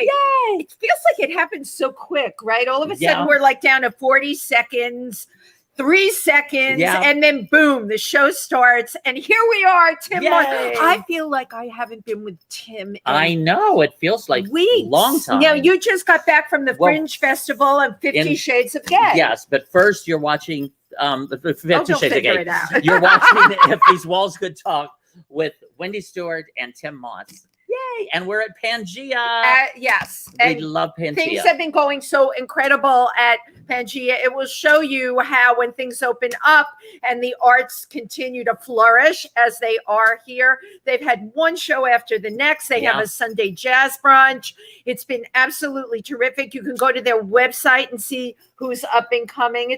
Yay! It feels like it happened so quick, right? All of a sudden we're like down to 40 seconds, 3 seconds, and then boom, the show starts. And here we are, Tim. I feel like I haven't been with Tim in I know. It feels like weeks. A long time. Now, you just got back from the Fringe Festival and 50 Shades of Gay. Yes, but first you're watching 50 Shades of Gay. You're watching If These Walls Could Talk with Wendy Stuart and Tim Moss. Yay! And we're at PANGEA. Yes. We love PANGEA. Things have been going so incredible at PANGEA. It will show you how when things open up and the arts continue to flourish as they are here. They've had one show after the next. They have a Sunday jazz brunch. It's been absolutely terrific. You can go to their website and see who's up and coming.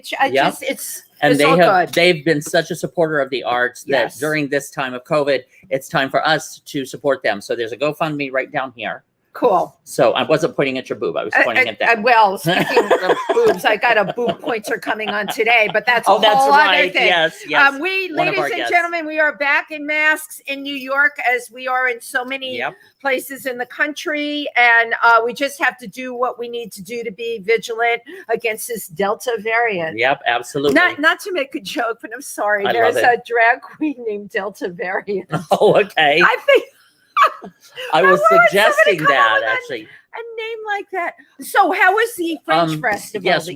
They've been such a supporter of the arts that during this time of COVID, it's time for us to support them. So there's a GoFundMe right down here. Cool. So I wasn't pointing at your boob. I was pointing at that. Well, speaking of boobs, I got a boob pointer coming on today, but that's a whole other thing. Yes. Ladies and gentlemen, we are back in masks in New York as we are in so many places in the country. And we just have to do what we need to do to be vigilant against this Delta variant. Yep, absolutely. Not to make a joke, but I'm sorry. There's a drag queen named Delta variant. Oh, okay. I think... I was suggesting that actually. A name like that. So how was the Fringe Festival? Yes,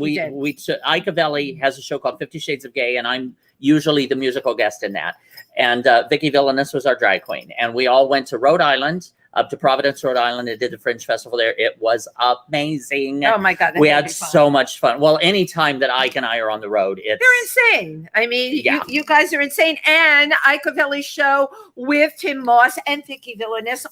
Ike Avelli has a show called 50 Shades of Gay, and I'm usually the musical guest in that. And Vicki Villainous was our drag queen. And we all went to Rhode Island, up to Providence, Rhode Island, and did the Fringe Festival there. It was amazing. Oh my God. We had so much fun. Well, anytime that Ike and I are on the road, they're insane. I mean, you guys are insane. And Ike Avelli's show with Tim Moss and Vicki Villainous.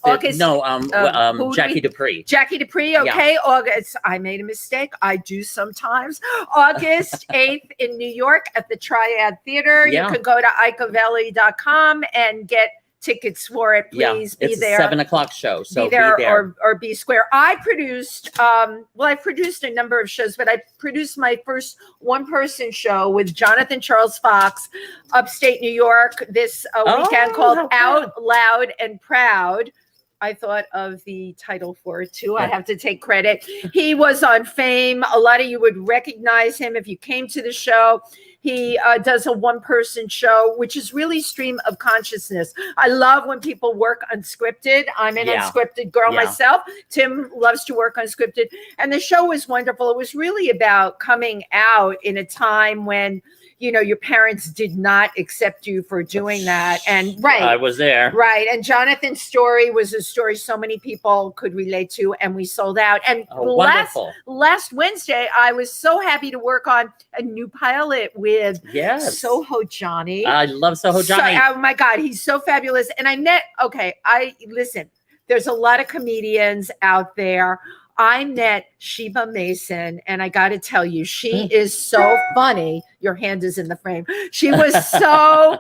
Jackie Dupree. Jackie Dupree, okay. August. I made a mistake. I do sometimes. August 8th in New York at the Triad Theater. You can go to ikeavelli.com and get tickets for it. Please be there. It's a 7:00 show, so be there. Or be square. I produced I produced a number of shows, but I produced my first one-person show with Jonathan Charles Fox, upstate New York, this weekend called Out Loud and Proud. I thought of the title for it too. I have to take credit. He was on Fame. A lot of you would recognize him if you came to the show. He does a one-person show, which is really stream of consciousness. I love when people work unscripted. I'm an unscripted girl myself. Tim loves to work unscripted. And the show was wonderful. It was really about coming out in a time when, you know, your parents did not accept you for doing that. And I was there. Right. And Jonathan's story was a story so many people could relate to, and we sold out. And last Wednesday, I was so happy to work on a new pilot with Soho Johnny. I love Soho Johnny. Oh my God, he's so fabulous. And I met, listen, there's a lot of comedians out there. I met Sheba Mason, and I got to tell you, she is so funny. Your hand is in the frame. She was so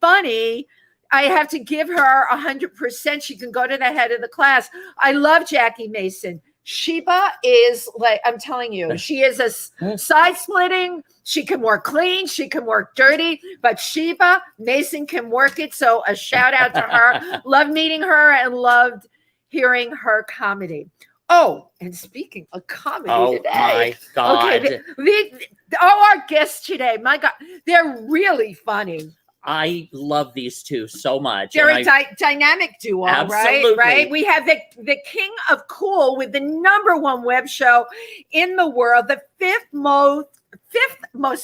funny. I have to give her 100%. She can go to the head of the class. I love Jackie Mason. Sheba is like, I'm telling you, she is a side splitting. She can work clean. She can work dirty, but Sheba Mason can work it. So a shout out to her. Loved meeting her and loved hearing her comedy. Oh, and speaking of comedy today. My God. Okay, our guests today, my God, they're really funny. I love these two so much. They're a dynamic duo, right? We have the king of cool with the #1 web show in the world, the fifth most,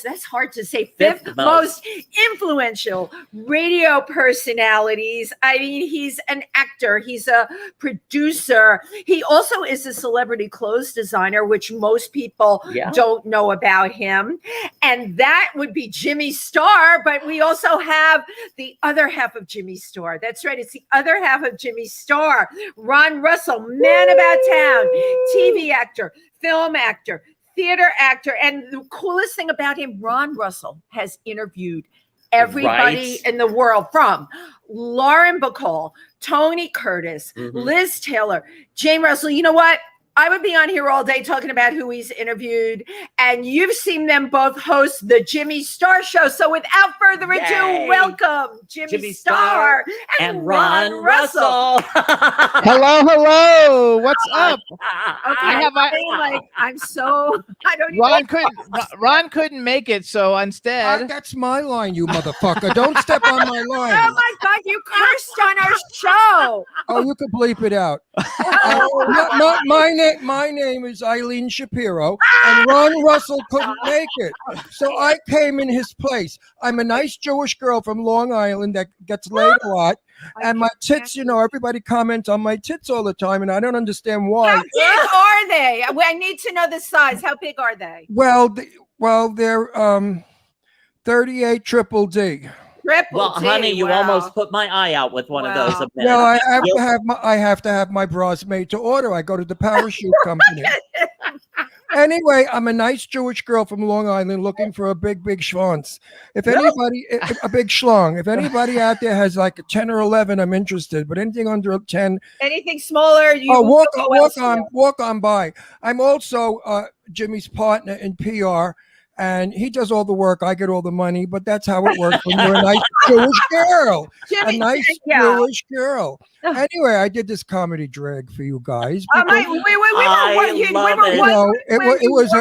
that's hard to say, fifth most influential radio personalities. I mean, he's an actor. He's a producer. He also is a celebrity clothes designer, which most people don't know about him. And that would be Jimmy Star. But we also have the other half of Jimmy Star. That's right. It's the other half of Jimmy Star. Ron Russell, man about town, TV actor, film actor, theater actor. And the coolest thing about him, Ron Russell has interviewed everybody in the world, from Lauren Bacall, Tony Curtis, Liz Taylor, Jane Russell. You know what? I would be on here all day talking about who he's interviewed, and you've seen them both host the Jimmy Star Show. So without further ado, welcome Jimmy Star and Ron Russell. Hello. What's up? Okay, Ron couldn't make it, so instead. That's my line, you motherfucker. Don't step on my line. Oh my God, you cursed on our show. Oh, you could bleep it out. My name is Arlene Shapiro, and Ron Russell couldn't make it. So I came in his place. I'm a nice Jewish girl from Long Island that gets laid a lot. And my tits, everybody comments on my tits all the time, and I don't understand why. How big are they? I need to know the size. How big are they? Well, they're 38 triple D. Well, honey, you almost put my eye out with one of those. Well, I have to have my bras made to order. I go to the parachute company. Anyway, I'm a nice Jewish girl from Long Island looking for a big schwanz. If anybody, a big schlong. If anybody out there has like a 10 or 11, I'm interested. But anything under 10, anything smaller, walk on by. I'm also Jimmy's partner in PR. And he does all the work. I get all the money, but that's how it works when you're a nice Jewish girl. Jewish girl. Anyway, I did this comedy drag for you guys. It was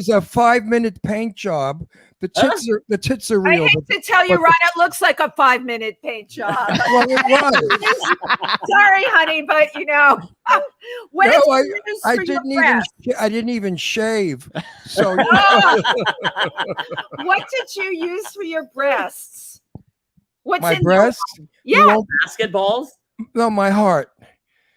a 5-minute paint job. The tits are real. I hate to tell you, Ron, it looks like a 5-minute paint job. Well, it was. Sorry, honey, but I didn't even shave. So what did you use for your breasts? My breasts? Yeah. Basketballs? No, my heart.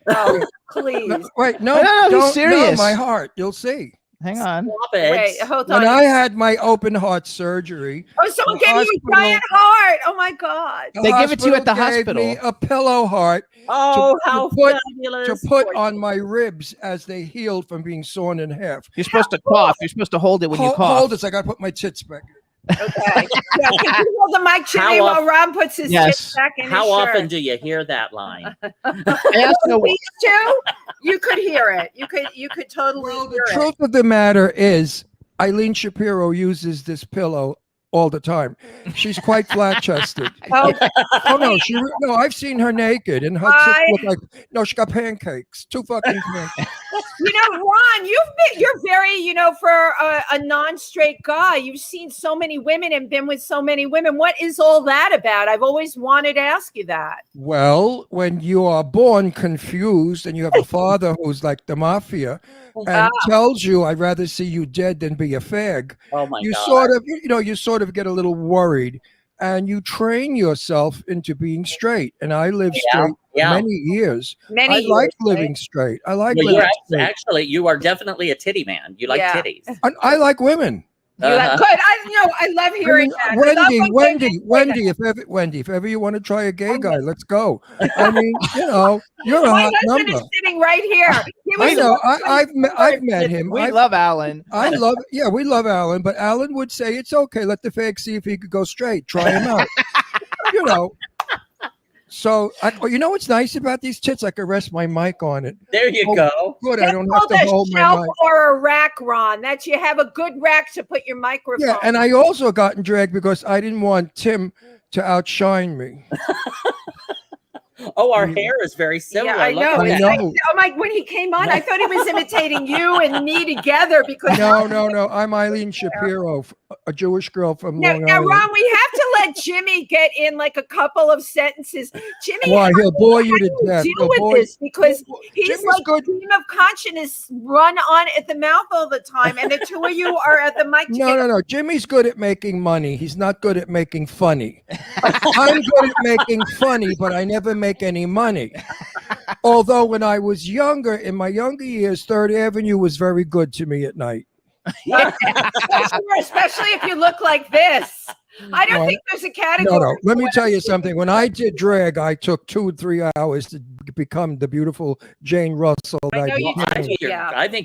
Oh, please. No, he's serious. No, my heart. You'll see. Hang on. Wait, hold on. When I had my open heart surgery. Oh, someone gave you a giant heart. Oh my God. They give it to you at the hospital. Gave me a pillow heart. Oh, how fabulous. To put on my ribs as they healed from being sawn in half. You're supposed to cough. You're supposed to hold it when you cough. Hold it. I got to put my tits back. Okay. Yeah, can you hold the mic, Jimmy, while Ron puts his tits back in his shirt? How often do you hear that line? You could hear it. You could totally hear it. The truth of the matter is, Arlene Shapiro uses this pillow all the time. She's quite flat-chested. No, I've seen her naked, and her tits look like she got pancakes. 2 fucking pancakes. Ron, you're very, for a non-straight guy, you've seen so many women and been with so many women. What is all that about? I've always wanted to ask you that. Well, when you are born confused and you have a father who's like the mafia and tells you, I'd rather see you dead than be a fag. Oh my God. You sort of get a little worried, and you train yourself into being straight. And I lived straight many years. I like living straight. I like living straight. Actually, you are definitely a titty man. You like titties. I like women. Good. I love hearing that. Wendy, if ever you want to try a gay guy, let's go. I mean, you're a hot number. Is sitting right here. I know. I've met him. We love Alan. We love Alan, but Alan would say it's okay. Let the fag see if he could go straight. Try him out. So, what's nice about these tits? I could rest my mic on it. There you go. Good. I don't have to hold my mic. Or a rack, Ron. That you have a good rack to put your microphone. Yeah, and I also got in drag because I didn't want Tim to outshine me. Oh, our hair is very similar. Yeah, I know. When he came on, I thought he was imitating you and me together because No. I'm Arlene Shapiro, a Jewish girl from Long Island. Now, Ron, we have to let Jimmy get in like a couple of sentences. Jimmy, why? He'll bore you to death. Deal with this because he's like a stream of consciousness run on at the mouth all the time, and the two of you are at the mic. No. Jimmy's good at making money. He's not good at making funny. I'm good at making funny, but I never make any money. Although when I was younger, in my younger years, 3rd Avenue was very good to me at night. Especially if you look like this. I don't think there's a category. No. Let me tell you something. When I did drag, I took 2 or 3 hours to become the beautiful Jane Russell. I think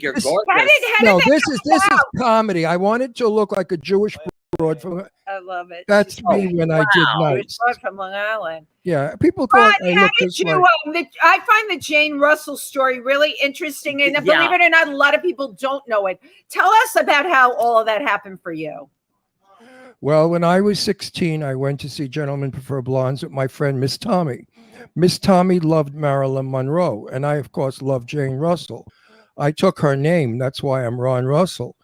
you're gorgeous. No, this is comedy. I wanted to look like a Jewish broad from. I love it. That's me when I did wow. nights. You're from Long Island. Yeah, people thought Ronnie, I how looked did just you? like. I find the Jane Russell story really interesting, and believe it or not, a lot of people don't know it. Tell us about how all of that happened for you. Well, when I was 16, I went to see Gentlemen Prefer Blondes with my friend Miss Tommy. Miss Tommy loved Marilyn Monroe, and I, of course, loved Jane Russell. I took her name. That's why I'm Ron Russell.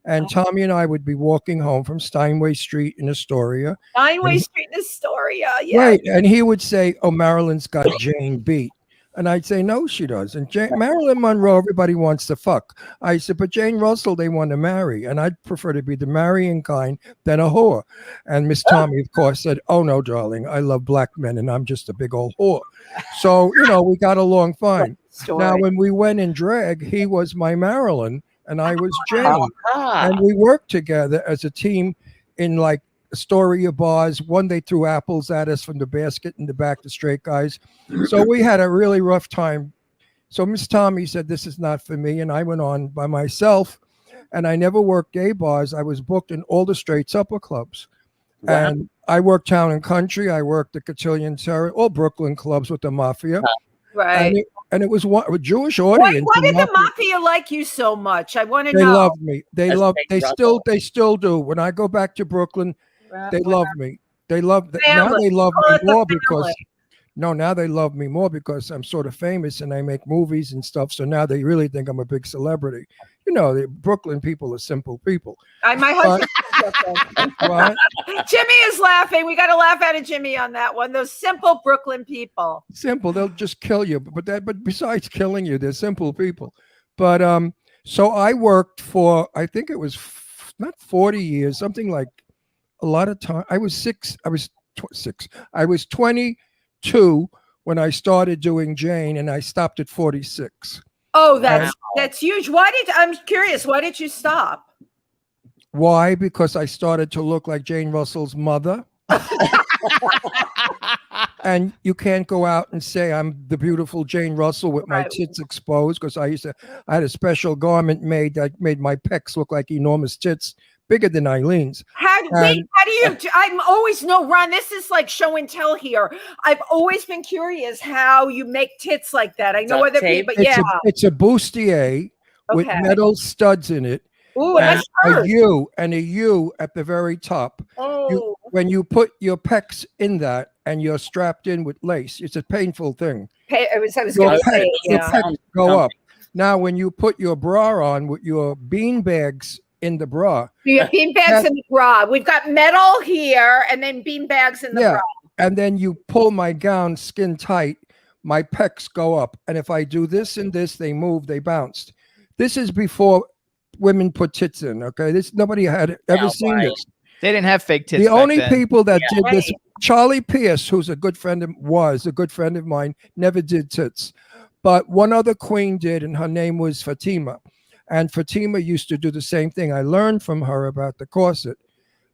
And Tommy and I would be walking home from Steinway Street in Astoria. Steinway Street in Astoria, yeah. Right. And he would say, oh, Marilyn's got Jane beat. And I'd say, no, she doesn't. Marilyn Monroe, everybody wants to fuck. I said, but Jane Russell, they want to marry. And I'd prefer to be the marrying kind than a whore. And Miss Tommy, of course, said, oh, no, darling, I love black men and I'm just a big old whore. So, we got along fine. Now, when we went in drag, he was my Marilyn and I was Jane. And we worked together as a team in like Astoria bars. One, they threw apples at us from the basket in the back, the straight guys. So we had a really rough time. So Miss Tommy said, this is not for me. And I went on by myself and I never worked gay bars. I was booked in all the straight supper clubs. Wow. And I worked Town and Country. I worked the Cotillion Terror, all Brooklyn clubs with the Mafia. Right. And it was a Jewish audience. Why did the Mafia like you so much? I want to know. They loved me. They still do. When I go back to Brooklyn, they love me. They love now they love me more because now they love me more because I'm sort of famous and I make movies and stuff. So now they really think I'm a big celebrity. The Brooklyn people are simple people. My husband. What? Jimmy is laughing. We got to laugh out of Jimmy on that one. Those simple Brooklyn people. Simple. They'll just kill you. But besides killing you, they're simple people. But so I worked for, I think it was not 40 years, something like a lot of time. I was 22 when I started doing Jane, and I stopped at 46. Oh, that's huge. I'm curious, why did you stop? Why? Because I started to look like Jane Russell's mother. And you can't go out and say I'm the beautiful Jane Russell with my tits exposed, because I had a special garment made that made my pecs look like enormous tits, bigger than Eileen's. How do you? I'm always Ron. This is like show and tell here. I've always been curious how you make tits like that. I know other people, it's a bustier with metal studs in it. Ooh, and a U at the very top. Oh. When you put your pecs in that and you're strapped in with lace, it's a painful thing. Your pecs go up. Now, when you put your bra on with your bean bags in the bra. You have bean bags in the bra. We've got metal here and then bean bags in the bra. And then you pull my gown skin tight, my pecs go up. And if I do this and this, they move, they bounced. This is before women put tits in, okay? Nobody had ever seen this. They didn't have fake tits. The only people that did this, Charlie Pierce, who's a good friend of mine, never did tits. But one other queen did, and her name was Fatima. And Fatima used to do the same thing. I learned from her about the corset.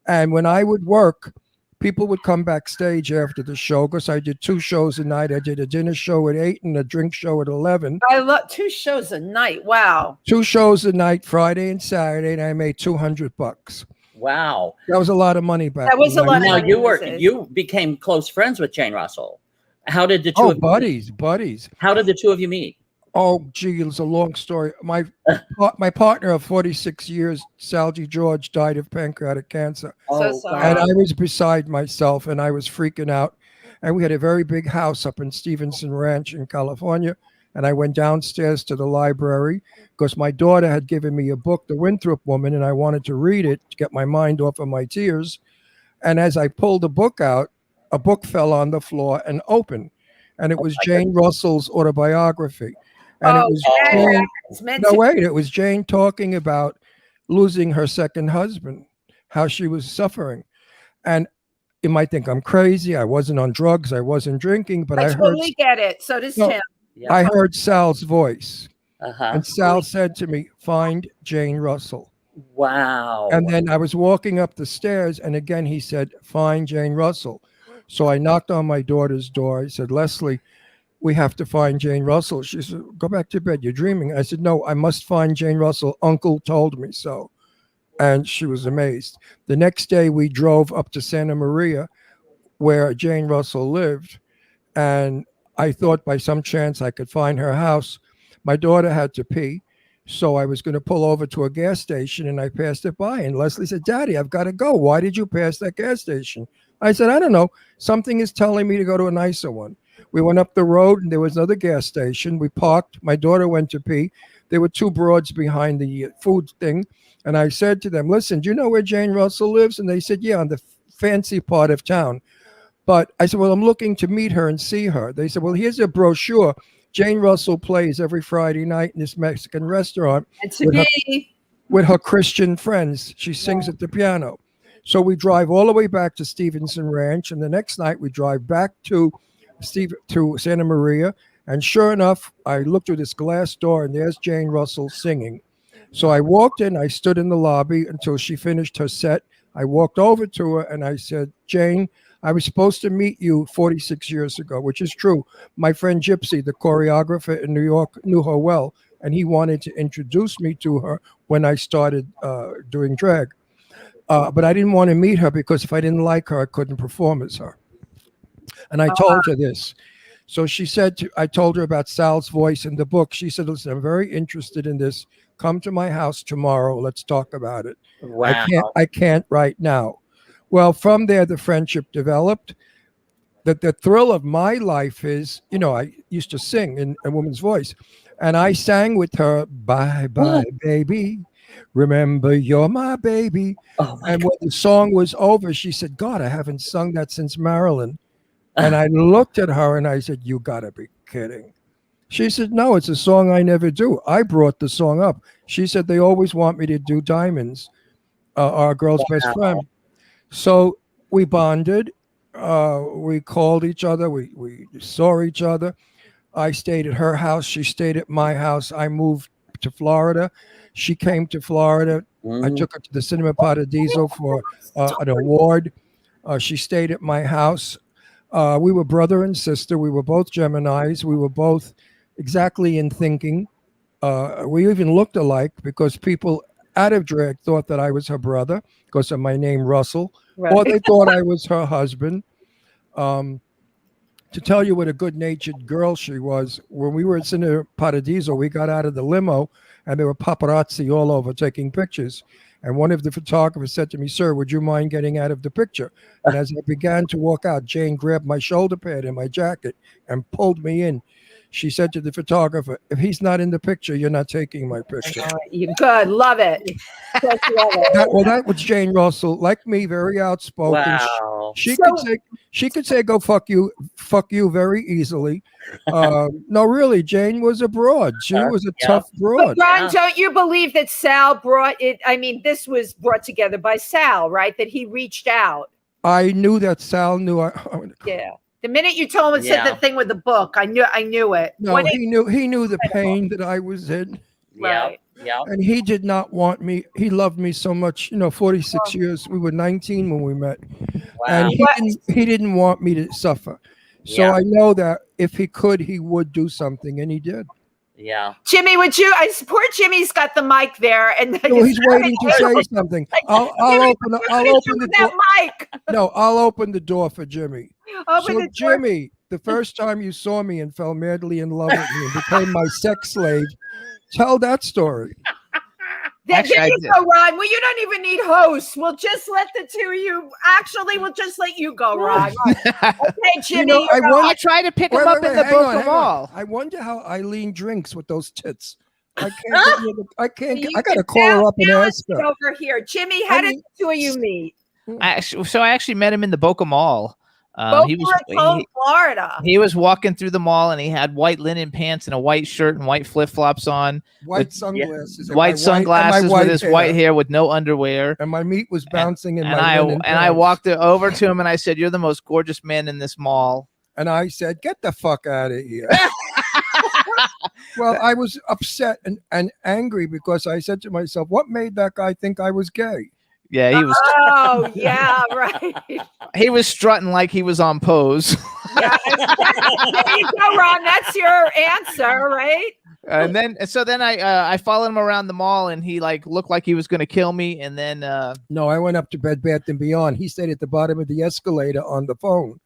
And when I would work, people would come backstage after the show, because I did 2 shows a night. I did a dinner show at 8 and a drink show at 11. I love 2 shows a night. Wow. 2 shows a night, Friday and Saturday, and I made $200. Wow. That was a lot of money back then. That was a lot of money. Now you became close friends with Jane Russell. How did the two of buddies. How did the two of you meet? Oh, gee, it's a long story. My partner of 46 years, Sal G. George, died of pancreatic cancer. So sorry. And I was beside myself, and I was freaking out. And we had a very big house up in Stevenson Ranch in California. And I went downstairs to the library because my daughter had given me a book, The Winthrop Woman, and I wanted to read it to get my mind off of my tears. And as I pulled the book out, a book fell on the floor and opened. And it was Jane Russell's autobiography. And it was Jane talking about losing her second husband, how she was suffering. And you might think I'm crazy. I wasn't on drugs. I wasn't drinking, but I totally get it. So does Tim. Yeah. I heard Sal's voice. And Sal said to me, find Jane Russell. Wow. And then I was walking up the stairs, and again he said, find Jane Russell. So I knocked on my daughter's door. I said, Leslie, we have to find Jane Russell. She said, go back to bed. You're dreaming. I said, no, I must find Jane Russell. Uncle told me so. And she was amazed. The next day, we drove up to Santa Maria, where Jane Russell lived. And I thought by some chance I could find her house. My daughter had to pee. So I was going to pull over to a gas station, and I passed it by. And Leslie said, Daddy, I've got to go. Why did you pass that gas station? I said, I don't know. Something is telling me to go to a nicer one. We went up the road, and there was another gas station. We parked. My daughter went to pee. There were two broads behind the food thing. And I said to them, listen, do you know where Jane Russell lives? And they said, yeah, on the fancy part of town. But I said, well, I'm looking to meet her and see her. They said, well, here's a brochure. Jane Russell plays every Friday night in this Mexican restaurant with her Christian friends. She sings at the piano. So we drive all the way back to Stevenson Ranch. And the next night we drive back to Santa Maria. And sure enough, I looked through this glass door, and there's Jane Russell singing. So I walked in, I stood in the lobby until she finished her set. I walked over to her and I said, Jane, I was supposed to meet you 46 years ago, which is true. My friend Gypsy, the choreographer in New York, knew her well, and he wanted to introduce me to her when I started doing drag. But I didn't want to meet her because if I didn't like her, I couldn't perform as her. And I told her this. So she said, I told her about Sal's voice in the book. She said, listen, I'm very interested in this. Come to my house tomorrow. Let's talk about it. Wow. I can't right now. Well, from there, the friendship developed. The thrill of my life is, I used to sing in a woman's voice. And I sang with her, bye, bye, baby. Remember, you're my baby. Oh my and God. when the song was over, she said, God, I haven't sung that since Marilyn. And I looked at her and I said, you got to be kidding. She said, no, it's a song I never do. I brought the song up. She said, they always want me to do Diamonds, our girl's best friend. So we bonded. We called each other. We saw each other. I stayed at her house. She stayed at my house. I moved to Florida. She came to Florida. I took her to the Cinema Paradiso for an award. She stayed at my house. We were brother and sister. We were both Geminis. We were both exactly in thinking. We even looked alike because people out of drag thought that I was her brother because of my name, Russell, or they thought I was her husband. To tell you what a good-natured girl she was, when we were at Cinema Paradiso, we got out of the limo and there were paparazzi all over taking pictures. And one of the photographers said to me, sir, would you mind getting out of the picture? And as I began to walk out, Jane grabbed my shoulder pad in my jacket and pulled me in. She said to the photographer, if he's not in the picture, you're not taking my picture. You good. Love it. Just love it. That was Jane Russell, like me, very outspoken. Wow. She could say, go fuck you very easily. No, really, Jane was a broad. She was a tough broad. But Ron, don't you believe that Sal brought it? I mean, this was brought together by Sal, right? That he reached out. I knew that Sal knew. Yeah. The minute you told him said the thing with the book, I knew it. No, he knew the pain that I was in. Right. Yeah. And he did not want me. He loved me so much. 46 years. We were 19 when we met. Wow. And he didn't want me to suffer. So I know that if he could, he would do something, and he did. Yeah. Jimmy, would you? Poor Jimmy's got the mic there, and he's waiting to say something. I'll open the door. Mic. No, I'll open the door for Jimmy. Open the door. Jimmy, the first time you saw me and fell madly in love with me and became my sex slave, tell that story. There you go, Ron. Well, you don't even need hosts. We'll just let the two of you. Actually, we'll just let you go, Ron. Okay, Jimmy. I try to pick him up in the Bacall. I wonder how Arlene drinks with those tits. I gotta call her up and ask her. Over here, Jimmy. How did the two of you meet? I actually met him in the Bacall. He was Florida. He was walking through the mall and he had white linen pants and a white shirt and white flip-flops on. White sunglasses. White sunglasses with his white hair with no underwear. And my meat was bouncing in my linen pants. I walked over to him and I said, "You're the most gorgeous man in this mall." And I said, "Get the fuck out of here." Well, I was upset and angry because I said to myself, what made that guy think I was gay? Yeah, he was. Oh, yeah, right. He was strutting like he was on Pose. Yeah, there you go, Ron. That's your answer, right? And then I followed him around the mall, and he like looked like he was going to kill me. And then No, I went up to Bed Bath & Beyond. He stayed at the bottom of the escalator on the phone.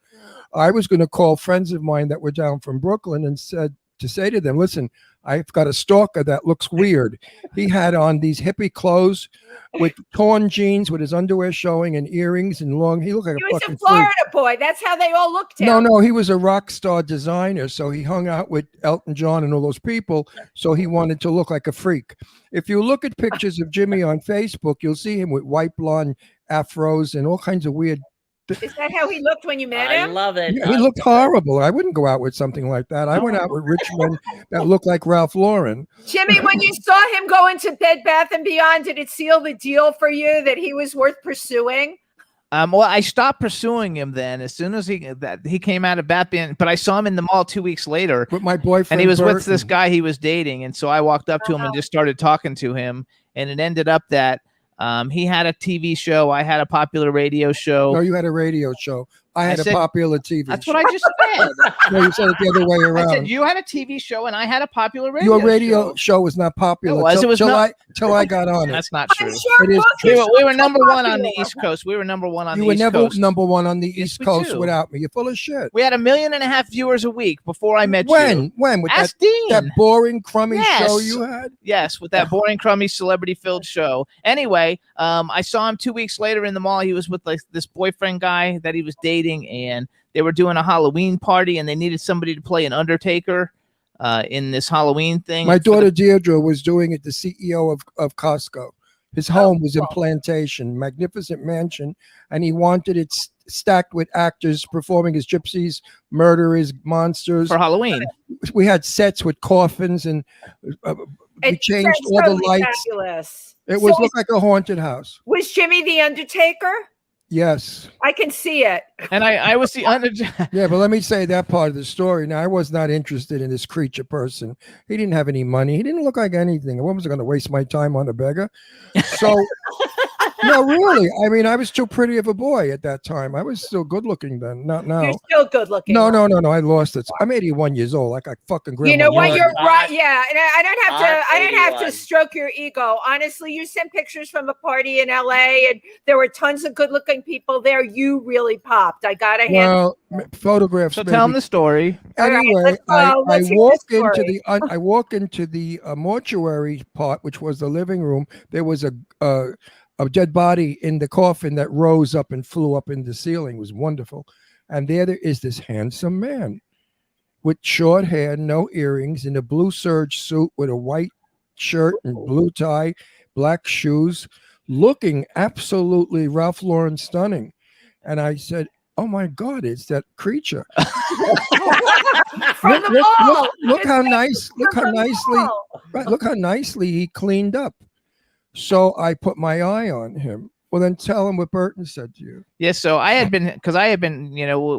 I was going to call friends of mine that were down from Brooklyn and say to them, listen, I've got a stalker that looks weird. He had on these hippie clothes with torn jeans with his underwear showing and earrings and long. He looked like he was a Florida boy. That's how they all looked. No, he was a rock star designer. So he hung out with Elton John and all those people. So he wanted to look like a freak. If you look at pictures of Jimmy on Facebook, you'll see him with white blonde afros and all kinds of weird. Is that how he looked when you met him? I love it. Yeah, he looked horrible. I wouldn't go out with something like that. I went out with rich men that looked like Ralph Lauren. Jimmy, when you saw him go into Bed Bath & Beyond, did it seal the deal for you that he was worth pursuing? Well, I stopped pursuing him then as soon as he came out of Batman. But I saw him in the mall 2 weeks later with my boyfriend, and he was Burton. with this guy he was dating. And so I walked up to him and just started talking to him. And it ended up that he had a TV show. I had a popular radio show. No, you had a radio show. I had a popular TV That's show. what I just said. No, you said it the other way around. I said you had a TV show and I had a popular radio show. Your radio show was not popular. It was till I got on it. That's not true. Sure it is we were number one on the East Coast. We were number one on the East Coast. You were never number one on the East Coast do. without me. You're full of shit. We had 1.5 million viewers a week before I met you. When? With Ask that Dean. boring, crummy show you had? Yes, with that boring, crummy, celebrity-filled show. Anyway, I saw him 2 weeks later in the mall. He was with like this boyfriend guy that he was dating, and they were doing a Halloween party, and they needed somebody to play an Undertaker in this Halloween thing. My daughter Deirdre was doing it, the CEO of Costco. His home was in Plantation, magnificent mansion, and he wanted it stacked with actors performing as gypsies, murderers, monsters. For Halloween. We had sets with coffins, and we changed all the lights. Fabulous. It looked like a haunted house. Was Jimmy the Undertaker? Yes. I can see it. And I was the Yeah, but let me say that part of the story. Now, I was not interested in this creature person. He didn't have any money. He didn't look like anything. I wasn't going to waste my time on a beggar. So, no, really. I mean, I was too pretty of a boy at that time. I was still good looking then, not now. You're still good looking. No. I lost it. I'm 81 years old. Like I fucking grandma. You know what? Yard. You're right. Yeah, and I don't have to stroke your ego. Honestly, you sent pictures from a party in LA, and there were tons of good looking people there. You really popped. I got a hand. Well, photographs. So tell them the story. Anyway, I walk into the mortuary part, which was the living room. There was a dead body in the coffin that rose up and flew up in the ceiling. It was wonderful. And there is this handsome man with short hair, no earrings, in a blue serge suit with a white shirt and blue tie, black shoes, looking absolutely Ralph Lauren stunning. And I said, oh my God, it's that creature. Look how nicely he cleaned up. So I put my eye on him. Well, then tell him what Burton said to you. Yeah, so I had been,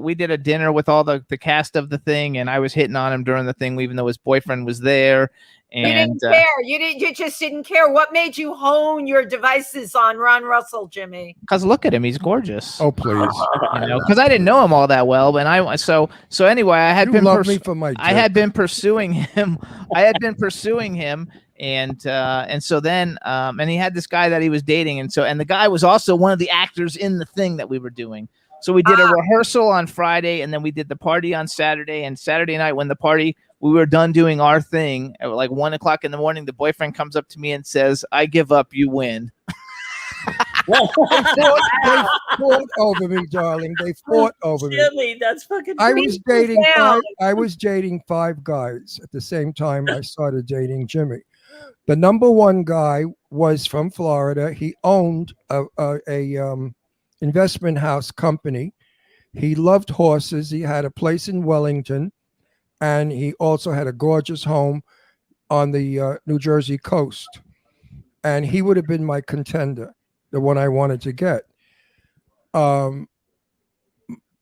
we did a dinner with all the cast of the thing, and I was hitting on him during the thing, even though his boyfriend was there. And you didn't care. You just didn't care. What made you hone your devices on Ron Russell, Jimmy? Because look at him, he's gorgeous. Oh, please. Because I didn't know him all that well, but so anyway, I had been pursuing him. And so then and he had this guy that he was dating, and the guy was also one of the actors in the thing that we were doing. So we did a rehearsal on Friday, and then we did the party on Saturday. And Saturday night, when the party, we were done doing our thing at like 1 o'clock in the morning, the boyfriend comes up to me and says, "I give up, you win." They fought over me, darling. They fought over me. Jimmy, that's fucking. I was dating 5 guys at the same time I started dating Jimmy. The number one guy was from Florida. He owned a investment house company. He loved horses. He had a place in Wellington, and he also had a gorgeous home on the New Jersey coast. And he would have been my contender, the one I wanted to get.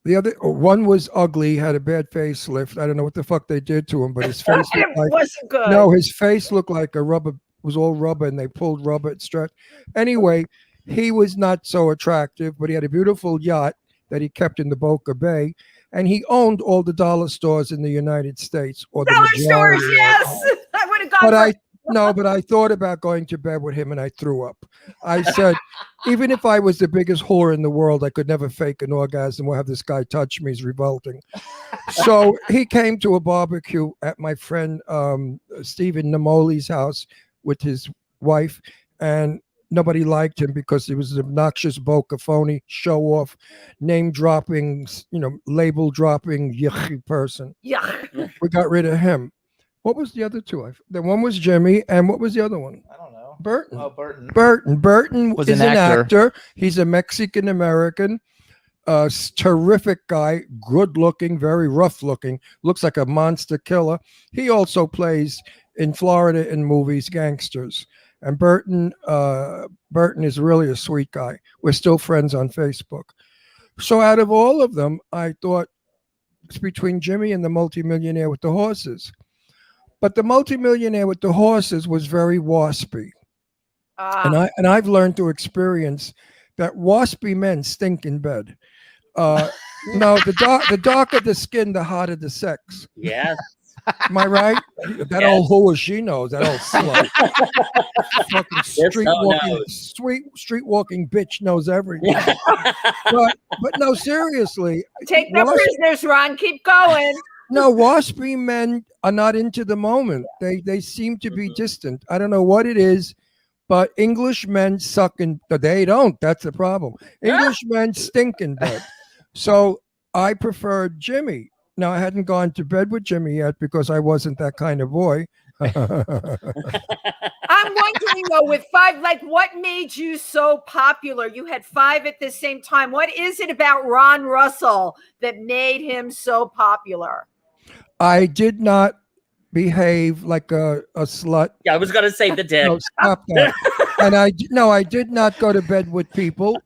The other one was ugly, had a bad facelift. I don't know what the fuck they did to him, but his face wasn't good. No, his face looked like a rubber, was all rubber, and they pulled rubber at stretch. Anyway, he was not so attractive, but he had a beautiful yacht that he kept in the Boca Bay, and he owned all the dollar stores in the United States. Or dollar the stores, yes. I would have But I thought about going to bed with him and I threw up. I said, even if I was the biggest whore in the world, I could never fake an orgasm or have this guy touch me. He's revolting. So he came to a barbecue at my friend Stephen Namoli's house with his wife, and nobody liked him because he was an obnoxious, boca, phony, show off, name dropping, label dropping, yucky person. Yeah. We got rid of him. What was the other two? The one was Jimmy, and what was the other one? I don't know. Burton. Oh, Burton. Burton Was is an an actor. actor. He's a Mexican American, terrific guy, good looking, very rough looking, looks like a monster killer. He also plays in Florida in movies, gangsters. And Burton is really a sweet guy. We're still friends on Facebook. So out of all of them, I thought it's between Jimmy and the multimillionaire with the horses. But the multimillionaire with the horses was very waspy. And I've learned through experience that waspy men stink in bed. No, the darker the skin, the hotter the sex. Yes. Am I right? That old whore, she knows. That old slut. Fucking street walking bitch knows everything. but no, seriously. Take no prisoners, Ron. Keep going. No, waspy men are not into the moment. They seem to be distant. I don't know what it is, but English men suck in. They don't. That's the problem. English men stink in bed. So I preferred Jimmy. Now, I hadn't gone to bed with Jimmy yet because I wasn't that kind of boy. I'm wondering, though, with 5, what made you so popular? You had 5 at the same time. What is it about Ron Russell that made him so popular? I did not behave like a slut. Yeah, I was going to say the dick. No, stop that. And I did not go to bed with people.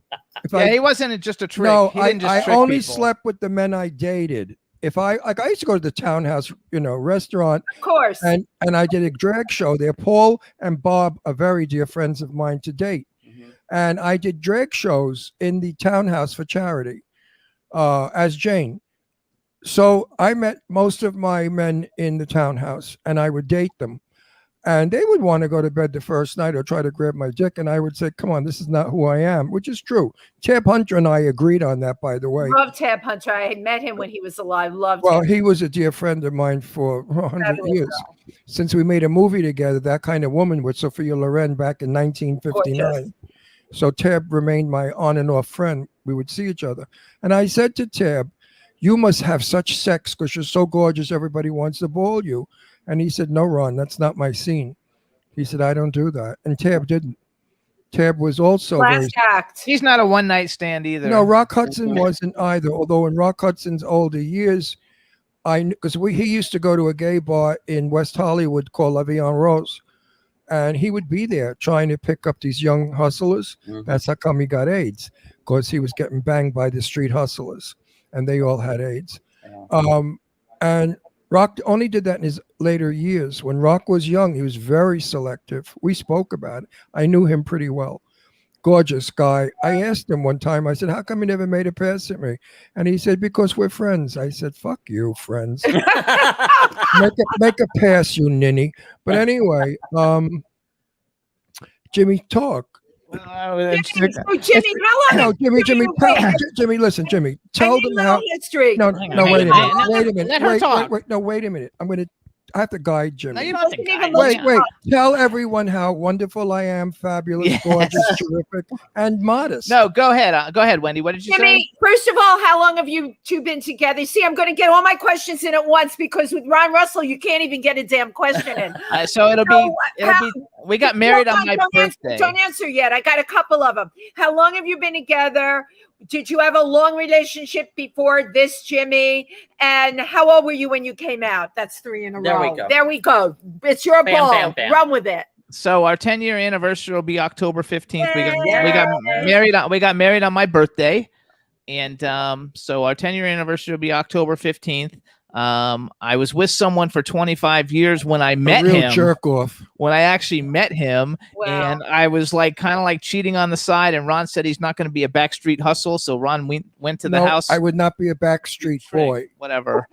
He wasn't just a trick. No, I only slept with the men I dated. If I used to go to the Townhouse, restaurant, of course, and I did a drag show there. Paul and Bob are very dear friends of mine to date, and I did drag shows in the Townhouse for charity as Jane. So I met most of my men in the Townhouse, and I would date them, and they would want to go to bed the first night or try to grab my dick, and I would say, "Come on, this is not who I am," which is true. Tab Hunter and I agreed on that, by the way. Love Tab Hunter. I had met him when he was alive. Well, he was a dear friend of mine for 100 years. Since we made a movie together, That Kind of Woman, with Sophia Loren back in 1959. Gorgeous. So Tab remained my on and off friend. We would see each other. And I said to Tab, "You must have such sex because you're so gorgeous, everybody wants to ball you." And he said, "No, Ron, that's not my scene." He said, "I don't do that." And Tab didn't. Tab was also He's not a one-night stand either. No, Rock Hudson wasn't either. Although in Rock Hudson's older years, he used to go to a gay bar in West Hollywood called La Vie en Rose, and he would be there trying to pick up these young hustlers. That's how come he got AIDS, because he was getting banged by the street hustlers, and they all had AIDS. And Rock only did that in his later years. When Rock was young, he was very selective. We spoke about it. I knew him pretty well. Gorgeous guy. I asked him one time, I said, "How come you never made a pass at me?" And he said, "Because we're friends." I said, "Fuck you, friends." make a pass, you ninny. But anyway, Jimmy, talk. Jimmy, how long? Jimmy, listen, Jimmy. Tell them how. History. No, wait a minute. Wait a minute. I have to guide Jimmy. No, you don't have to guide. Wait. Tell everyone how wonderful I am, fabulous, gorgeous, terrific, and modest. No, go ahead, Wendy. What did you say? First of all, how long have you two been together? See, I'm going to get all my questions in at once because with Ron Russell, you can't even get a damn question in. So we got married on my birthday. Don't answer yet. I got a couple of them. How long have you been together? Did you have a long relationship before this, Jimmy? And how old were you when you came out? That's 3 in a row. There we go. It's your ball. Bam, bam. Run with it. So our 10-year anniversary will be October 15th. We got married on my birthday. And so our 10-year anniversary will be October 15th. I was with someone for 25 years when I met him. Jerk off. When I actually met him, and I was kind of cheating on the side. And Ron said he's not going to be a backstreet hustle, so Ron went to the house. I would not be a backstreet boy. Whatever.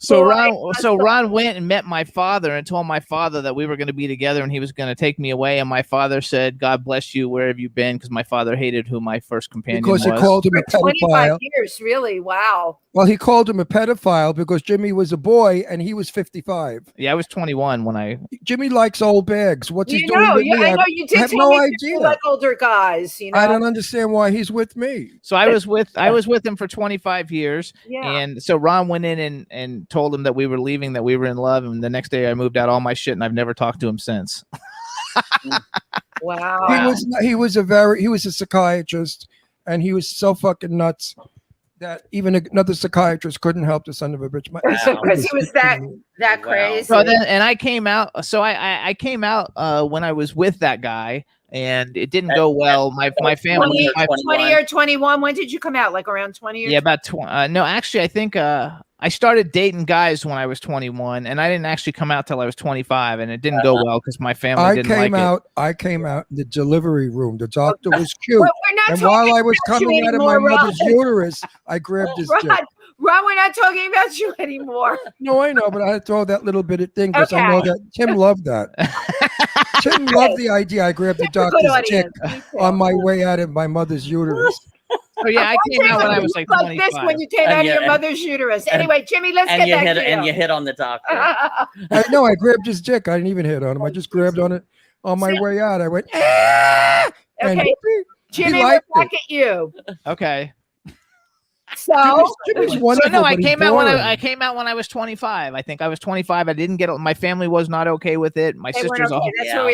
So Ron went and met my father and told my father that we were going to be together and he was going to take me away. And my father said, "God bless you. Where have you been?" Because my father hated who my first companion was. Because he called him a pedophile. 25 years, really? Wow. Well, he called him a pedophile because Jimmy was a boy and he was 55. Yeah, I was 21 when I. Jimmy likes old bags. What's he doing with me? I know you did. I have no idea. Like older guys, you know. I don't understand why he's with me. So I was with him for 25 years. Yeah. And so Ron went in and told him that we were leaving, that we were in love. And the next day I moved out all my shit and I've never talked to him since. Wow. He was a psychiatrist and he was so fucking nuts that even another psychiatrist couldn't help the son of a bitch. Because he was that crazy. So then, and I came out. So I came out when I was with that guy, and it didn't go well. My family, 20 or 21. When did you come out? Like around 20 or yeah, about 20. No, actually, I think I started dating guys when I was 21, and I didn't actually come out till I was 25, and it didn't go well because my family didn't like it. I came out in the delivery room. The doctor was cute. Well, and while I was coming out of my mother's uterus, I grabbed his dick. Ron, we're not talking about you anymore. No, I know, but I had to throw that little bit of thing because I know that Tim loved that. Tim loved the idea. I grabbed the doctor's dick on my way out of my mother's uterus. Oh yeah, I came out when I was like 25. This when you came out of your mother's uterus. Anyway, Jimmy, let's get back to you. And you hit on the doctor. I know. I grabbed his dick. I didn't even hit on him. I just grabbed on it on my way out. I went. Okay, Jimmy, we're back at you. Okay. So no, I came out when I was 25. I think I was 25. I didn't get my family was not okay with it. My sister's a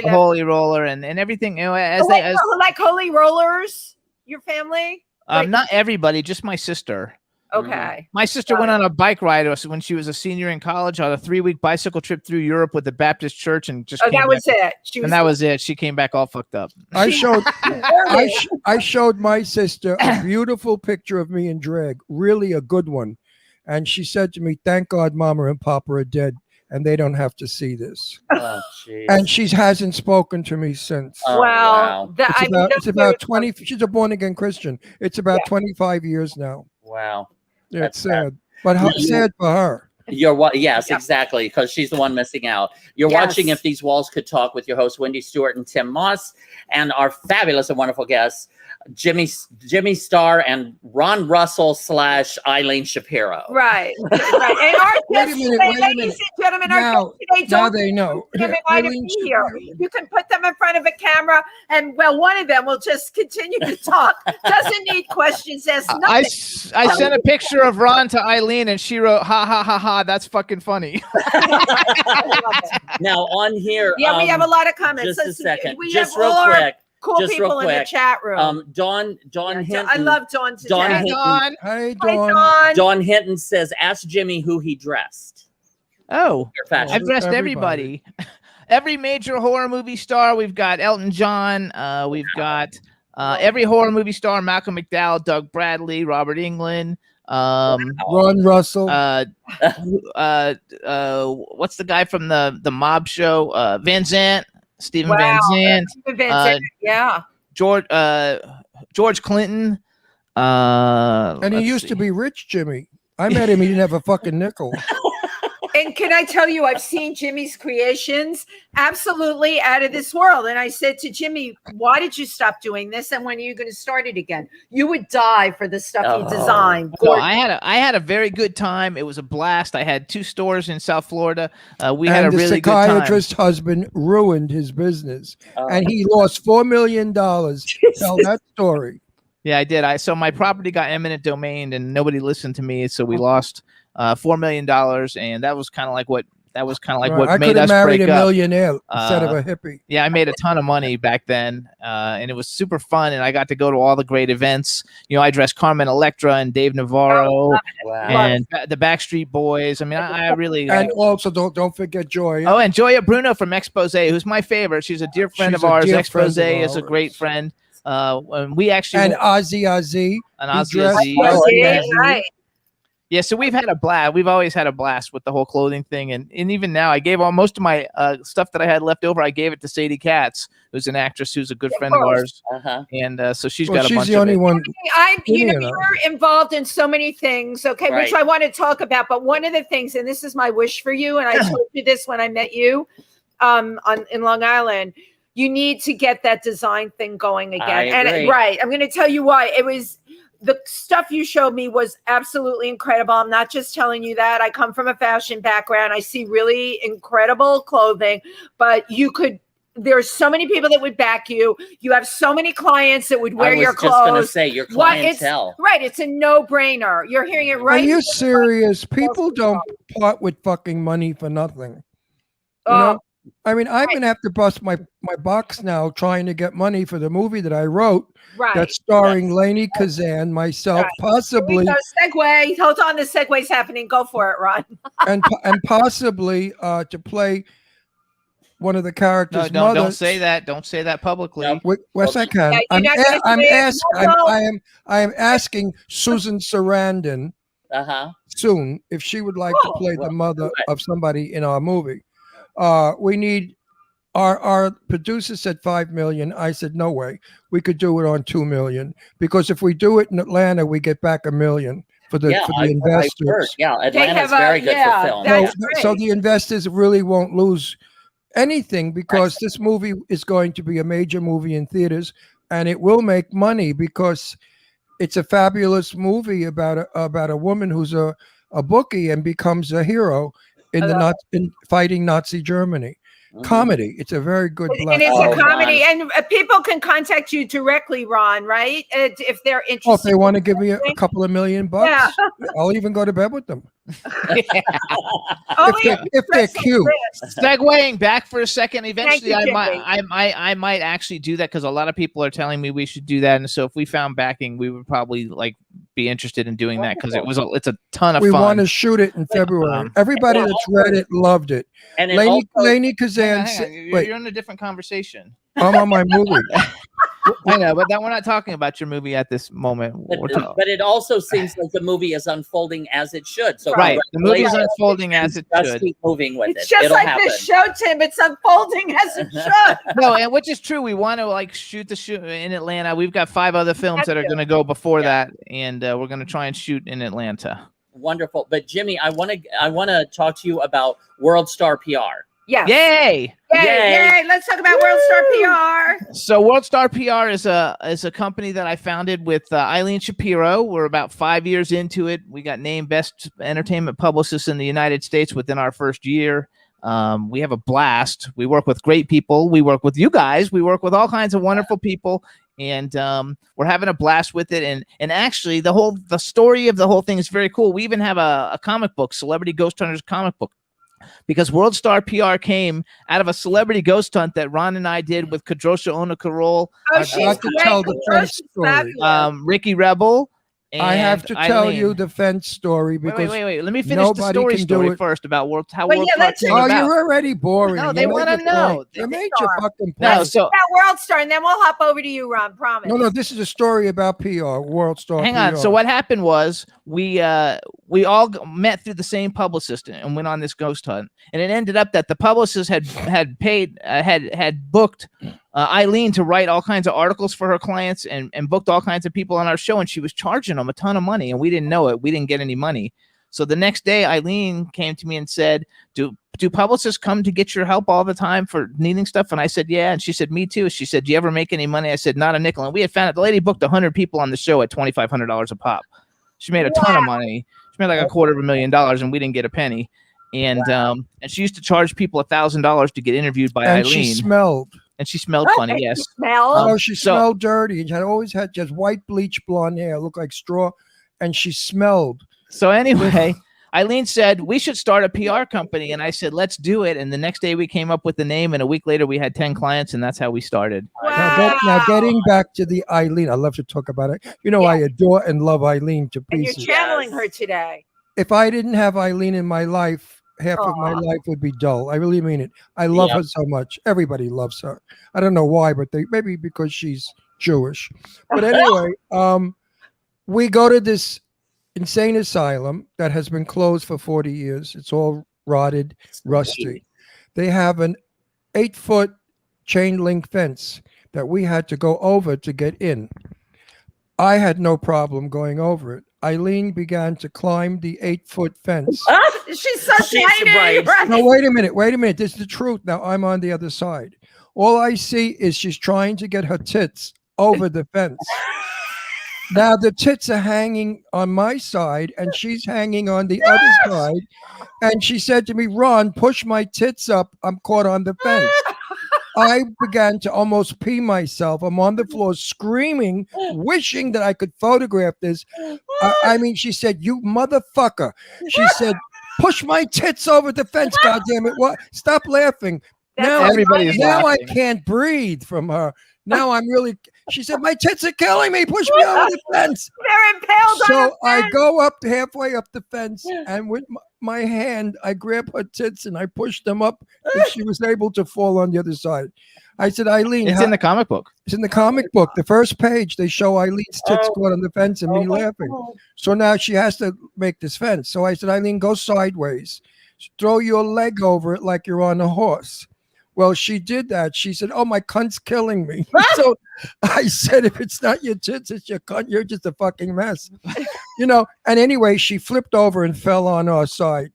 holy roller and everything. You know, like holy rollers. Your family? Not everybody, just my sister. Okay. My sister went on a bike ride when she was a senior in college on a 3-week bicycle trip through Europe with the Baptist church and just. That was it. That was it. She came back all fucked up. I showed my sister a beautiful picture of me in drag, really a good one, and she said to me, "Thank God, Mama and Papa are dead, and they don't have to see this." Oh, and she hasn't spoken to me since. Oh, wow. It's about 20. She's a born again Christian. It's about 25 years now. Wow. Yeah, it's sad, but how sad for her. Yes, exactly, because she's the one missing out. You're watching If These Walls Could Talk with your hosts Wendy, Stuart, and Tim Moss, and our fabulous and wonderful guests Jimmy Starr and Ron Russell / Eileen Shapiro. Right. And our guests today, ladies and gentlemen, our guests today, now they know. You can put them in front of a camera, and one of them will just continue to talk. Doesn't need questions. Says nothing. I sent a picture of Ron to Eileen, and she wrote, "Ha ha ha ha, that's fucking funny." Now on here, we have a lot of comments. Just a second, just real quick. Cool people in the chat room. Dawn Hinton. I love Dawn today. Dawn. Hey, Dawn. Dawn Hinton says, "Ask Jimmy who he dressed." Oh, I've dressed everybody. Every major horror movie star. We've got Elton John. We've got every horror movie star: Malcolm McDowell, Doug Bradley, Robert Englund, Ron Russell. What's the guy from the mob show? Van Zandt. Stephen Van Zandt, George Clinton, and he used to be rich, Jimmy. I met him; he didn't have a fucking nickel. And can I tell you, I've seen Jimmy's creations absolutely out of this world. And I said to Jimmy, "Why did you stop doing this? And when are you going to start it again? You would die for the stuff you designed." No, I had a very good time. It was a blast. I had 2 stores in South Florida. We had a really good time. The psychiatrist husband ruined his business, and he lost $4 million. Tell that story. Yeah, I did. So my property got eminent domain, and nobody listened to me. So we lost $4 million, and that was kind of like what made us break up. I could have married a millionaire instead of a hippie. Yeah, I made a ton of money back then, and it was super fun. And I got to go to all the great events. You know, I dressed Carmen Electra and Dave Navarro and the Backstreet Boys. I mean, I really. And also, don't forget Joya. Oh, and Joya Bruno from Expose, who's my favorite. She's a dear friend of ours. Expose is a great friend. And we actually Ozzy. And Ozzy. Right. Yeah, so we've had a blast. We've always had a blast with the whole clothing thing, and even now, I gave most of my stuff that I had left over. I gave it to Sadie Katz, who's an actress who's a good friend of ours, and so she's got a bunch the only of it. one. You're involved in so many things, okay, Right. which I want to talk about. But one of the things, and this is my wish for you, and I told you this when I met you, in Long Island. You need to get that design thing going again. And right, I'm going to tell you why. It was. The stuff you showed me was absolutely incredible. I'm not just telling you that. I come from a fashion background. I see really incredible clothing, but there's so many people that would back you. You have so many clients that would wear your clothes. I was just going to say, your clientele. Right. It's a no-brainer. You're hearing it right. Are you serious? People don't part with fucking money for nothing. You know? I mean, I'm going to have to bust my box now trying to get money for the movie that I wrote. Right. That's starring Lainey Kazan, myself, possibly. Segue. Hold on, the segue's happening. Go for it, Ron. and possibly to play one of the characters. No, don't say that. Don't say that publicly. Yes, I can. Yeah, I am asking Susan Sarandon soon if she would like to play the mother of somebody in our movie. We need. Our producer said $5 million. I said no way. We could do it on $2 million because if we do it in Atlanta, we get back $1 million for the investors. Atlanta's very good for film. So the investors really won't lose anything because this movie is going to be a major movie in theaters, and it will make money because it's a fabulous movie about a woman who's a bookie and becomes a hero in fighting Nazi Germany. Comedy. It's a very good and it's a comedy. And people can contact you directly, Ron, right? If they're interested. If they want to give me a couple of $1 million, I'll even go to bed with them. if they're cute. Segueing back for a second, eventually I might actually do that because a lot of people are telling me we should do that, and so if we found backing, we would probably be interested in doing that because it's a ton of fun. We want to shoot it in February. Everybody that's read it loved it. And Lainey Kazan. You're in a different conversation. I'm on my movie. I know, but we're not talking about your movie at this moment. But it also seems like the movie is unfolding as it should. So the movie is unfolding as it should. Just keep moving with it. It's just like this show, Tim. It's unfolding as it should. No, and which is true. We want to shoot in Atlanta. We've got 5 other films that are going to go before that, and we're going to try and shoot in Atlanta. Wonderful. But Jimmy, I want to talk to you about World Star PR. Yeah. Yay! Let's talk about World Star PR. So World Star PR is a company that I founded with Arlene Shapiro. We're about 5 years into it. We got named Best Entertainment Publicist in the United States within our first year. We have a blast. We work with great people. We work with you guys. We work with all kinds of wonderful people. And we're having a blast with it. And actually, the story of the whole thing is very cool. We even have a comic book, Celebrity Ghost Hunters comic book. Because World Star PR came out of a celebrity ghost hunt that Ron and I did with Kadrosha Ona-Carol. Ricky Rebel. I have to tell you the fence story because wait. Let me finish the story first about World Star came about. You're already boring. No, they want to know. You made your fucking point. No, so World Star, and then we'll hop over to you, Ron. Promise. No, this is a story about PR. World Star. Hang on. So what happened was we all met through the same publicist and went on this ghost hunt, and it ended up that the publicist had paid had booked Arlene to write all kinds of articles for her clients and booked all kinds of people on our show, and she was charging them a ton of money, and we didn't know it. We didn't get any money. So the next day, Arlene came to me and said, do publicists come to get your help all the time for needing stuff? And I said, yeah. And she said, me too. She said, do you ever make any money? I said, not a nickel. And we had found out the lady booked 100 people on the show at $2,500 a pop. She made a ton of money. She made like $250,000, and we didn't get a penny. And she used to charge people $1,000 to get interviewed by Arlene. She smelled. And she smelled funny, yes. She smelled dirty. And she had always had just white bleach blonde hair, looked like straw, and she smelled. So anyway, Arlene said, we should start a PR company. And I said, let's do it. And the next day we came up with the name, and a week later we had 10 clients, and that's how we started. Wow. Now getting back to the Arlene, I love to talk about it. I adore and love Arlene to pieces. And you're channeling her today. If I didn't have Arlene in my life, half of my life would be dull. I really mean it. I love her so much. Everybody loves her. I don't know why, but maybe because she's Jewish. But anyway, we go to this insane asylum that has been closed for 40 years. It's all rotted, rusty. They have an 8-foot chain link fence that we had to go over to get in. I had no problem going over it. Eileen began to climb the 8-foot fence. She's so tiny. Right. No, wait a minute. This is the truth. Now I'm on the other side. All I see is she's trying to get her tits over the fence. Now the tits are hanging on my side and she's hanging on the other side. And she said to me, Ron, push my tits up. I'm caught on the fence. I began to almost pee myself. I'm on the floor screaming, wishing that I could photograph this. I mean, she said, you motherfucker. She said, push my tits over the fence, goddammit. What? Stop laughing. Now I can't breathe from her. Now I'm really, she said, my tits are killing me. Push me over the fence. They're impaled on the fence. I go up halfway up the fence and with my hand, I grab her tits and I push them up and she was able to fall on the other side. I said, Eileen. It's in the comic book. It's in the comic book. The first page, they show Eileen's tits caught on the fence and me laughing. So now she has to make this fence. So I said, Eileen, go sideways. Throw your leg over it like you're on a horse. Well, she did that. She said, oh, my cunt's killing me. So I said, if it's not your tits, it's your cunt. You're just a fucking mess. And anyway, she flipped over and fell on our side.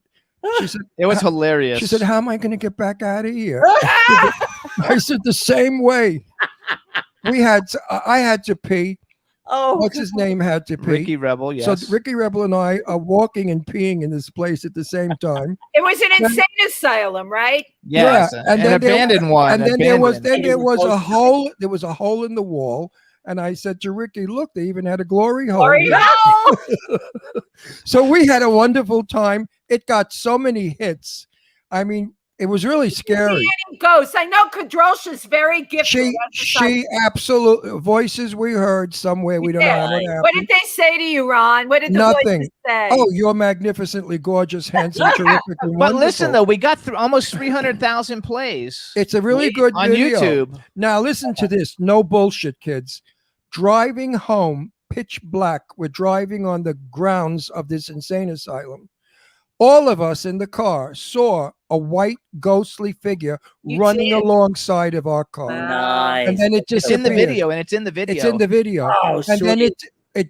She said, it was hilarious. She said, how am I going to get back out of here? I said, the same way. I had to pee. Oh, what's his name had to pee? Ricky Rebel, yes. So Ricky Rebel and I are walking and peeing in this place at the same time. It was an insane asylum, right? Yes, yeah, and then abandoned one. And then there was a hole. There was a hole in the wall, and I said to Ricky, "Look, they even had a glory hole." So we had a wonderful time. It got so many hits. I mean, it was really scary. Ghosts. I know Kadrosha's very gifted. She absolutely voices we heard somewhere. We don't know what happened. What did they say to you, Ron? What did the voices say? Oh, you're magnificently gorgeous, handsome, terrific, and But listen, though, we got through almost 300,000 plays. It's a really good on video. YouTube. Now listen to this. No bullshit, kids. Driving home, pitch black. We're driving on the grounds of this insane asylum. All of us in the car saw a white ghostly figure running alongside of our car. Nice. And then it just in the video, and it's in the video. It's in the video. Oh, and sweet.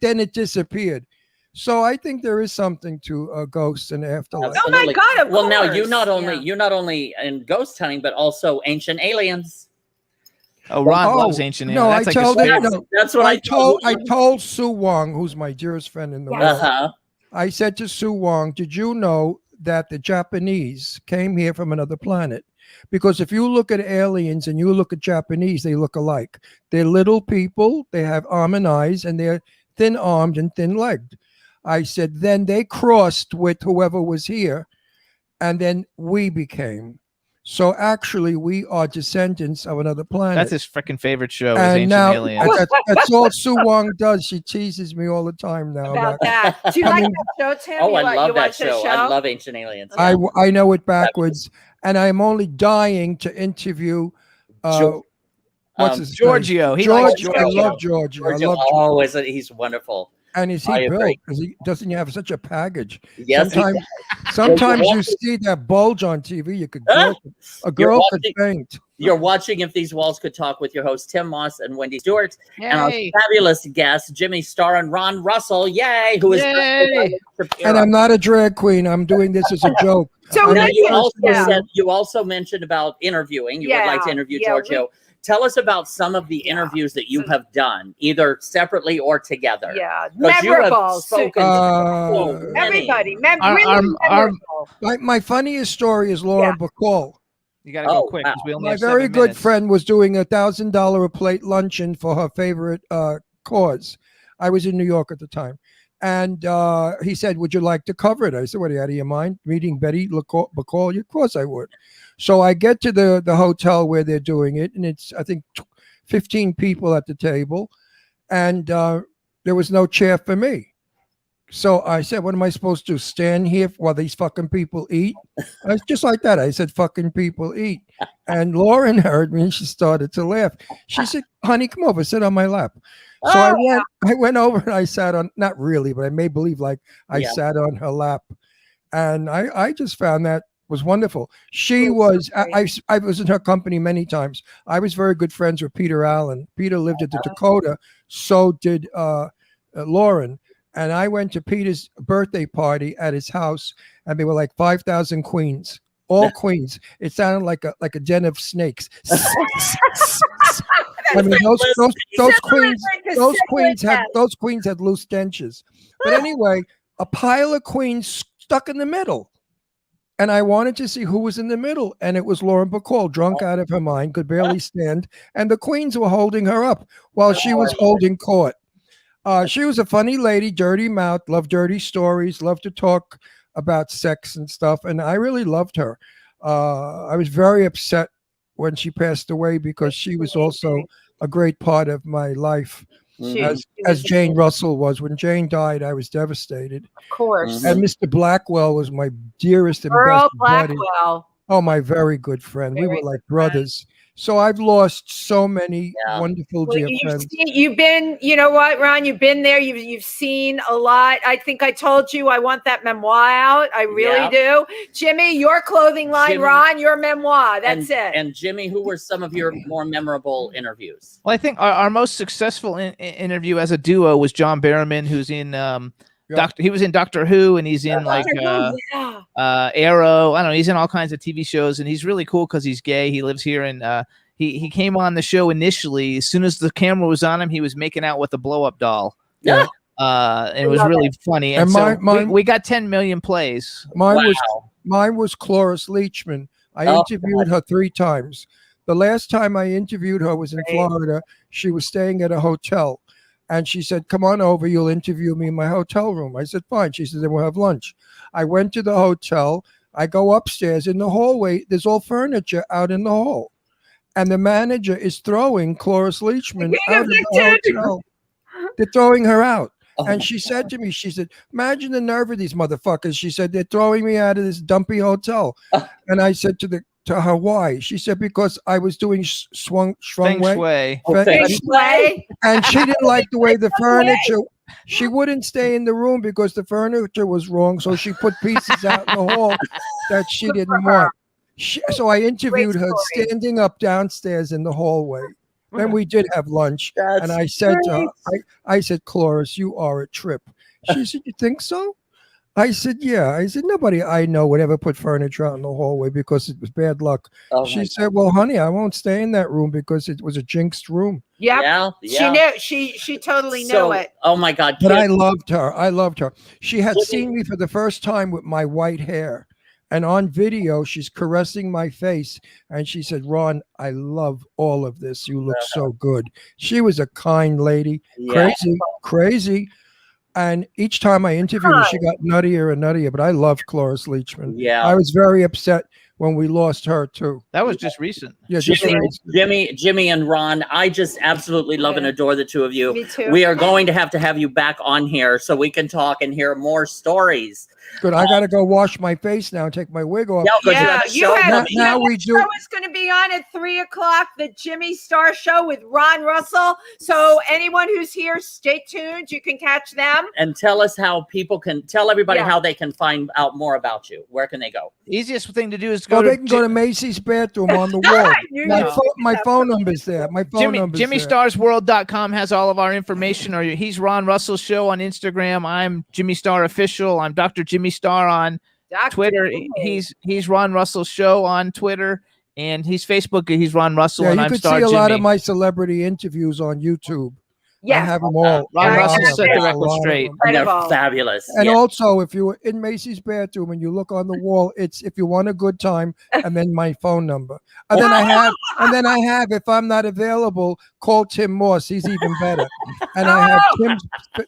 then it disappeared. So I think there is something to ghosts and afterlife. Oh my God! Well, now you not only in ghost hunting, but also ancient aliens. Oh, Ron loves ancient aliens. That's what I told Sue Wong, who's my dearest friend in the world. I said to Sue Wong, did you know that the Japanese came here from another planet? Because if you look at aliens and you look at Japanese, they look alike. They're little people, they have arm and eyes, and they're thin-armed and thin-legged. I said, then they crossed with whoever was here, and then we became. So actually, we are descendants of another planet. That's his freaking favorite show, is and Ancient now, Aliens. That's all Sue Wong does. She teases me all the time now about that. Do you like that show, Tim? Oh, I love that show. I love Ancient Aliens. I know it backwards, and I'm only dying to interview. What's his Giorgio? name? He likes Giorgio. I love Giorgio. I love Giorgio. He's wonderful. And is he built? Doesn't he have such a package? Yes. Sometimes you see that bulge on TV. You could a girl could faint. You're watching If These Walls Could Talk with your hosts Tim Moss and Wendy Stuart, and our fabulous guests Jimmy Starr and Ron Russell. Yay! Who is? And I'm not a drag queen. I'm doing this as a joke. So now you also mentioned about interviewing. You would like to interview Giorgio. Tell us about some of the interviews that you have done, either separately or together. Yeah, memorable. Everybody, memorable. My funniest story is Laura Bacall. You gotta go quick because we only have 7 My very good minutes. friend was doing $1,000 a plate luncheon for her favorite cause. I was in New York at the time. And he said, would you like to cover it? I said, what, are you out of your mind? Meeting Bette Bacall? Of course I would. So I get to the hotel where they're doing it, and it's, I think, 15 people at the table, and there was no chair for me. So I said, what am I supposed to do, stand here while these fucking people eat? Just like that. I said, fucking people eat. And Lauren heard me, and she started to laugh. She said, honey, come over, sit on my lap. So I went over and I sat on, not really, but I made believe like I sat on her lap. And I just found that was wonderful. She was, I was in her company many times. I was very good friends with Peter Allen. Peter lived at the Dakota. So did Lauren. And I went to Peter's birthday party at his house, and there were like 5,000 queens, all queens. It sounded like a den of snakes. I mean, those queens had loose dentures. But anyway, a pile of queens stuck in the middle. And I wanted to see who was in the middle. And it was Lauren Bacall, drunk out of her mind, could barely stand. And the queens were holding her up while she was holding court. She was a funny lady, dirty mouth, loved dirty stories, loved to talk about sex and stuff. And I really loved her. I was very upset when she passed away because she was also a great part of my life, as Jane Russell was. When Jane died, I was devastated. Of course. And Mr. Blackwell was my dearest and best buddy. Oh, my very good friend. We were like brothers. So I've lost so many wonderful dear friends. You've been, you know what, Ron, you've been there. You've seen a lot. I think I told you I want that memoir out. I really do. Jimmy, your clothing line, Ron, your memoir. That's it. And Jimmy, who were some of your more memorable interviews? Well, I think our most successful interview as a duo was John Barrowman, who's in he was in Doctor Who, and he's in like Arrow. I don't know. He's in all kinds of TV shows, and he's really cool because he's gay. He lives here, and he came on the show initially. As soon as the camera was on him, he was making out with a blow-up doll. Yeah. It was really funny. And so we got 10 million plays. Mine was Cloris Leachman. I interviewed her 3 times. The last time I interviewed her was in Florida. She was staying at a hotel. And she said, come on over, you'll interview me in my hotel room. I said, fine. She said, then we'll have lunch. I went to the hotel. I go upstairs. In the hallway, there's all furniture out in the hall. And the manager is throwing Cloris Leachman out of the hotel. They're throwing her out. And she said to me, she said, imagine the nerve of these motherfuckers. She said, they're throwing me out of this dumpy hotel. And I said to her, why? She said, because I was doing feng shui. And she didn't like the way the furniture, she wouldn't stay in the room because the furniture was wrong. So she put pieces out in the hall that she didn't want. So I interviewed her standing up downstairs in the hallway. Then we did have lunch. And I said to her, I said, Cloris, you are a trip. She said, you think so? I said, yeah. I said, nobody I know would ever put furniture out in the hallway because it was bad luck. She said, well, honey, I won't stay in that room because it was a jinxed room. Yeah. She knew. She totally knew it. Oh, my God. But I loved her. She had seen me for the first time with my white hair. And on video, she's caressing my face. And she said, Ron, I love all of this. You look so good. She was a kind lady. Crazy. And each time I interviewed her, she got nuttier and nuttier. But I loved Cloris Leachman. Yeah. I was very upset when we lost her, too. That was just recent. Yeah, Jimmy and Ron, I just absolutely love and adore the two of you. Me too. We are going to have you back on here so we can talk and hear more stories. Good. I got to go wash my face now and take my wig off. Now we do. The show is going to be on at 3:00, the Jimmy Star Show with Ron Russell. So anyone who's here, stay tuned. You can catch them. And tell us how people can tell everybody how they can find out more about you. Where can they go? Easiest thing to do is they can go to Macy's bathroom on the wall. My phone number's there. My phone number's there. JimmyStarsWorld.com has all of our information. Or he's Ron Russell Show on Instagram. I'm Jimmy Star Official. I'm Dr. Jimmy Star on Twitter. He's Ron Russell Show on Twitter, and he's Facebook. He's Ron Russell, and I'm Star Jimmy. You can see a lot of my celebrity interviews on YouTube. I have them all. Ron Russell set the record straight. And they're fabulous. And also, if you were in Macy's bathroom and you look on the wall, it's if you want a good time, and then my phone number. And then I have, if I'm not available, call Tim Moss. He's even better. And I have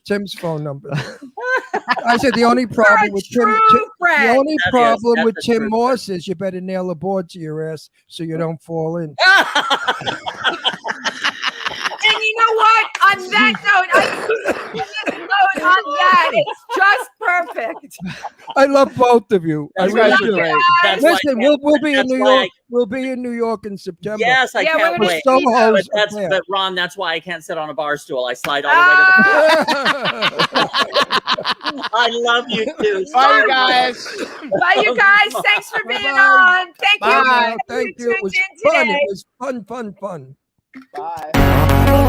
Tim's phone number. I said the only problem with Tim Moss is you better nail a board to your ass so you don't fall in. And you know what? On that note, it's just perfect. I love both of you. I That's really right. do. That's why I Listen, can't- we'll be in that's New why York. We'll be in New York in September. Yes, I Yeah, can't we're wait. So gonna But hoes that's affair. but Ron, that's why I can't sit on a bar stool. I slide all the way to the I love you too. Bye, you guys. Bye, you guys. Thanks for being on. Thank you. Bye. Thank you. It was tuned in fun. today. It was fun. Bye.